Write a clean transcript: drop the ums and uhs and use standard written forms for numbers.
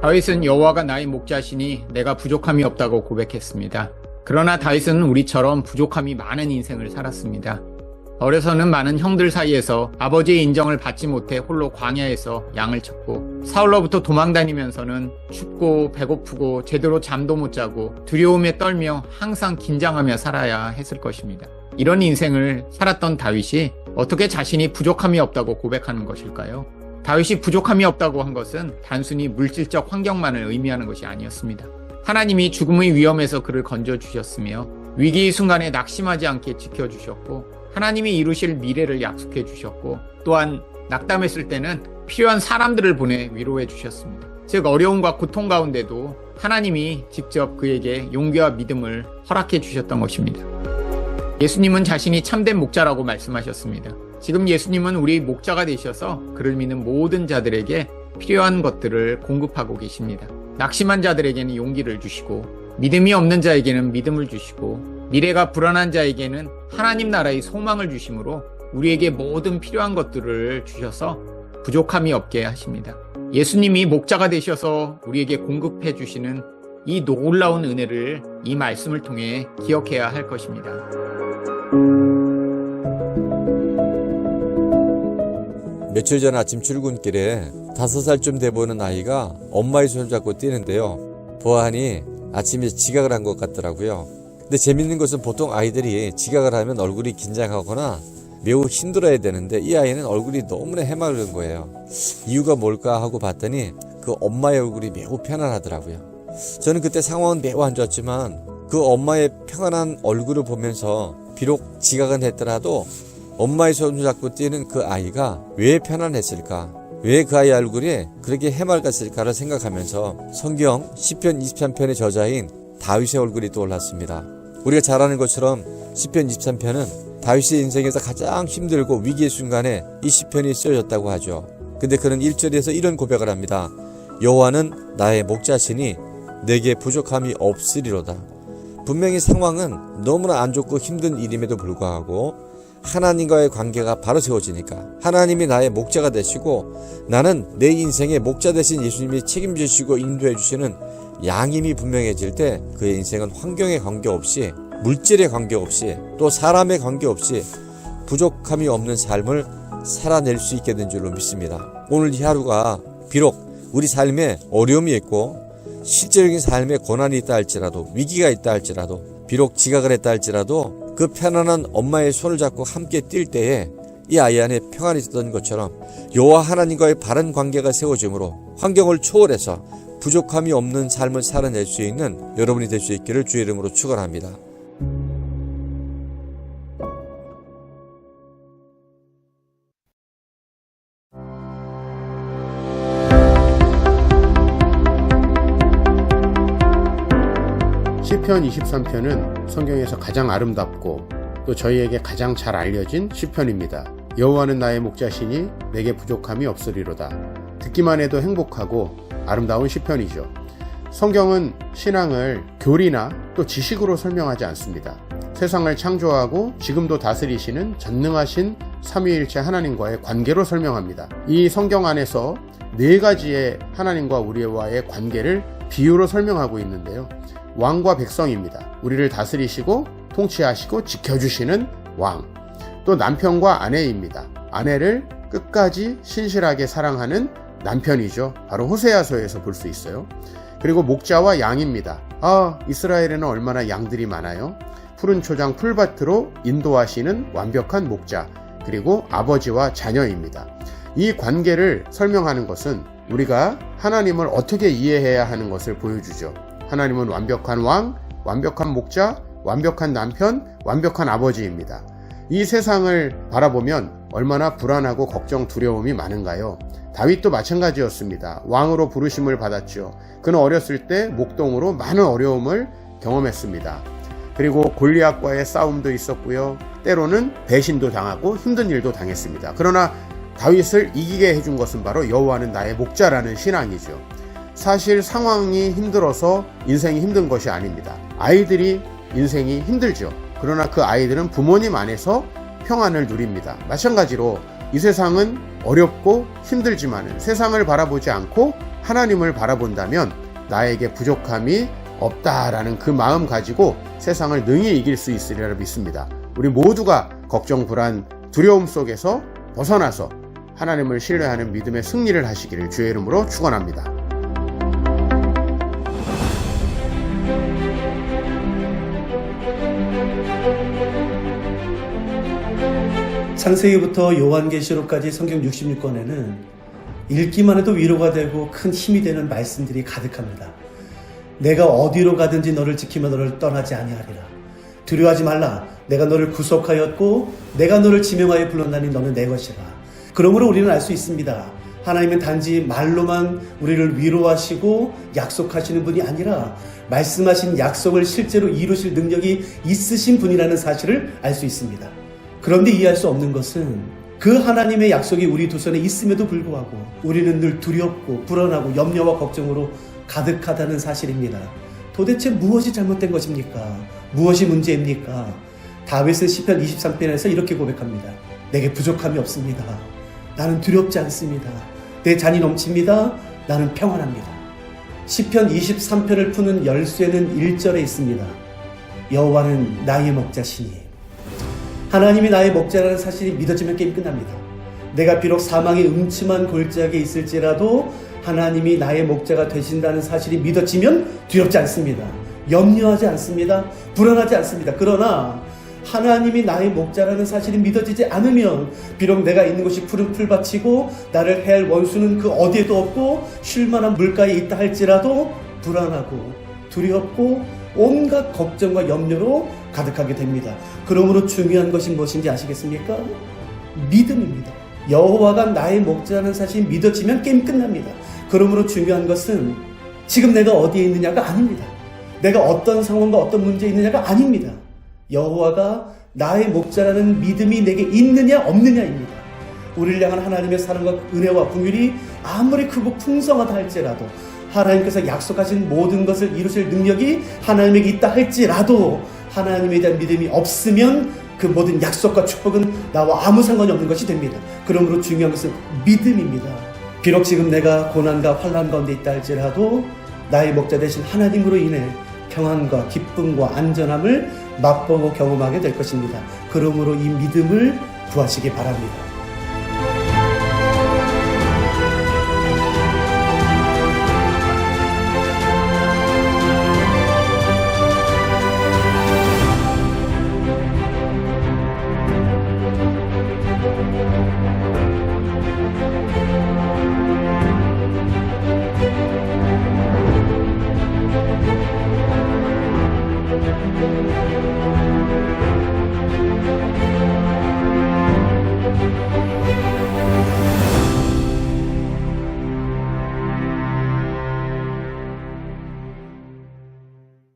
다윗은 여호와가 나의 목자시니 내가 부족함이 없다고 고백했습니다. 그러나 다윗은 우리처럼 부족함이 많은 인생을 살았습니다. 어려서는 많은 형들 사이에서 아버지의 인정을 받지 못해 홀로 광야에서 양을 쳤고, 사울로부터 도망다니면서는 춥고 배고프고 제대로 잠도 못 자고 두려움에 떨며 항상 긴장하며 살아야 했을 것입니다. 이런 인생을 살았던 다윗이 어떻게 자신이 부족함이 없다고 고백하는 것일까요? 다윗이 부족함이 없다고 한 것은 단순히 물질적 환경만을 의미하는 것이 아니었습니다. 하나님이 죽음의 위험에서 그를 건져주셨으며 위기의 순간에 낙심하지 않게 지켜주셨고, 하나님이 이루실 미래를 약속해 주셨고, 또한 낙담했을 때는 필요한 사람들을 보내 위로해 주셨습니다. 즉 어려움과 고통 가운데도 하나님이 직접 그에게 용기와 믿음을 허락해 주셨던 것입니다. 예수님은 자신이 참된 목자라고 말씀하셨습니다. 지금 예수님은 우리 목자가 되셔서 그를 믿는 모든 자들에게 필요한 것들을 공급하고 계십니다. 낙심한 자들에게는 용기를 주시고, 믿음이 없는 자에게는 믿음을 주시고, 미래가 불안한 자에게는 하나님 나라의 소망을 주심으로 우리에게 모든 필요한 것들을 주셔서 부족함이 없게 하십니다. 예수님이 목자가 되셔서 우리에게 공급해 주시는 이 놀라운 은혜를 이 말씀을 통해 기억해야 할 것입니다. 며칠 전 아침 출근길에 5살쯤 돼 보이는 아이가 엄마의 손을 잡고 뛰는데요. 보아하니 아침에 지각을 한 것 같더라고요. 근데 재밌는 것은 보통 아이들이 지각을 하면 얼굴이 긴장하거나 매우 힘들어야 되는데 이 아이는 얼굴이 너무나 해맑은 거예요. 이유가 뭘까 하고 봤더니 그 엄마의 얼굴이 매우 편안하더라고요. 저는 그때 상황은 매우 안 좋았지만 그 엄마의 평안한 얼굴을 보면서 비록 지각은 했더라도 엄마의 손을 잡고 뛰는 그 아이가 왜 편안했을까? 왜 그 아이 얼굴이 그렇게 해맑았을까를 생각하면서 성경 시편 23편의 저자인 다윗의 얼굴이 떠올랐습니다. 우리가 잘 아는 것처럼 시편 23편은 다윗의 인생에서 가장 힘들고 위기의 순간에 이 시편이 쓰여졌다고 하죠. 근데 그는 1절에서 이런 고백을 합니다. 여호와는 나의 목자시니 내게 부족함이 없으리로다. 분명히 상황은 너무나 안 좋고 힘든 일임에도 불구하고 하나님과의 관계가 바로 세워지니까 하나님이 나의 목자가 되시고 나는 내 인생의 목자 되신 예수님이 책임지시고 인도해 주시는 양임이 분명해질 때 그의 인생은 환경에 관계없이 물질에 관계없이 또 사람에 관계없이 부족함이 없는 삶을 살아낼 수 있게 된 줄로 믿습니다. 오늘 이 하루가 비록 우리 삶에 어려움이 있고 실제적인 삶에 고난이 있다 할지라도 위기가 있다 할지라도 비록 지각을 했다 할지라도 그 편안한 엄마의 손을 잡고 함께 뛸 때에 이 아이 안에 평안이 있었던 것처럼 여호와 하나님과의 바른 관계가 세워지므로 환경을 초월해서 부족함이 없는 삶을 살아낼 수 있는 여러분이 될 수 있기를 주의 이름으로 축원합니다. 시편 23편은 성경에서 가장 아름답고 또 저희에게 가장 잘 알려진 시편입니다. 여호와는 나의 목자시니 내게 부족함이 없으리로다. 듣기만 해도 행복하고 아름다운 시편이죠. 성경은 신앙을 교리나 또 지식으로 설명하지 않습니다. 세상을 창조하고 지금도 다스리시는 전능하신 삼위일체 하나님과의 관계로 설명합니다. 이 성경 안에서 4가지의 하나님과 우리와의 관계를 비유로 설명하고 있는데요. 왕과 백성입니다. 우리를 다스리시고 통치하시고 지켜주시는 왕. 또 남편과 아내입니다. 아내를 끝까지 신실하게 사랑하는 남편이죠. 바로 호세아서에서 볼 수 있어요. 그리고 목자와 양입니다. 이스라엘에는 얼마나 양들이 많아요. 푸른 초장 풀밭으로 인도하시는 완벽한 목자, 그리고 아버지와 자녀입니다. 이 관계를 설명하는 것은 우리가 하나님을 어떻게 이해해야 하는 것을 보여주죠. 하나님은 완벽한 왕, 완벽한 목자, 완벽한 남편, 완벽한 아버지입니다. 이 세상을 바라보면 얼마나 불안하고 걱정, 두려움이 많은가요? 다윗도 마찬가지였습니다. 왕으로 부르심을 받았죠. 그는 어렸을 때 목동으로 많은 어려움을 경험했습니다. 그리고 골리앗과의 싸움도 있었고요. 때로는 배신도 당하고 힘든 일도 당했습니다. 그러나 다윗을 이기게 해준 것은 바로 여호와는 나의 목자라는 신앙이죠. 사실 상황이 힘들어서 인생이 힘든 것이 아닙니다. 아이들이 인생이 힘들죠. 그러나 그 아이들은 부모님 안에서 평안을 누립니다. 마찬가지로 이 세상은 어렵고 힘들지만 세상을 바라보지 않고 하나님을 바라본다면 나에게 부족함이 없다라는 그 마음 가지고 세상을 능히 이길 수 있으리라 믿습니다. 우리 모두가 걱정, 불안, 두려움 속에서 벗어나서 하나님을 신뢰하는 믿음의 승리를 하시기를 주의 이름으로 축원합니다. 창세기부터 요한계시록까지 성경 66권에는 읽기만 해도 위로가 되고 큰 힘이 되는 말씀들이 가득합니다. 내가 어디로 가든지 너를 지키며 너를 떠나지 아니하리라. 두려워하지 말라. 내가 너를 구속하였고 내가 너를 지명하여 불렀나니 너는 내 것이라. 그러므로 우리는 알 수 있습니다. 하나님은 단지 말로만 우리를 위로하시고 약속하시는 분이 아니라 말씀하신 약속을 실제로 이루실 능력이 있으신 분이라는 사실을 알 수 있습니다. 그런데 이해할 수 없는 것은 그 하나님의 약속이 우리 두 손에 있음에도 불구하고 우리는 늘 두렵고 불안하고 염려와 걱정으로 가득하다는 사실입니다. 도대체 무엇이 잘못된 것입니까? 무엇이 문제입니까? 다윗은 시편 23편에서 이렇게 고백합니다. 내게 부족함이 없습니다. 나는 두렵지 않습니다. 내 잔이 넘칩니다. 나는 평안합니다. 시편 23편을 푸는 열쇠는 1절에 있습니다. 여호와는 나의 목자시니. 하나님이 나의 목자라는 사실이 믿어지면 게임 끝납니다. 내가 비록 사망의 음침한 골짜기에 있을지라도 하나님이 나의 목자가 되신다는 사실이 믿어지면 두렵지 않습니다. 염려하지 않습니다. 불안하지 않습니다. 그러나 하나님이 나의 목자라는 사실이 믿어지지 않으면 비록 내가 있는 곳이 푸른 풀밭이고 나를 해할 원수는 그 어디에도 없고 쉴만한 물가에 있다 할지라도 불안하고 두렵고 온갖 걱정과 염려로 가득하게 됩니다. 그러므로 중요한 것이 무엇인지 아시겠습니까? 믿음입니다. 여호와가 나의 목자라는 사실이 믿어지면 게임 끝납니다. 그러므로 중요한 것은 지금 내가 어디에 있느냐가 아닙니다. 내가 어떤 상황과 어떤 문제에 있느냐가 아닙니다. 여호와가 나의 목자라는 믿음이 내게 있느냐 없느냐입니다. 우리를 향한 하나님의 사랑과 은혜와 긍휼이 아무리 크고 풍성하다 할지라도 하나님께서 약속하신 모든 것을 이루실 능력이 하나님에게 있다 할지라도 하나님에 대한 믿음이 없으면 그 모든 약속과 축복은 나와 아무 상관이 없는 것이 됩니다. 그러므로 중요한 것은 믿음입니다. 비록 지금 내가 고난과 환난 가운데 있다 할지라도 나의 목자 되신 하나님으로 인해 평안과 기쁨과 안전함을 맛보고 경험하게 될 것입니다. 그러므로 이 믿음을 구하시기 바랍니다.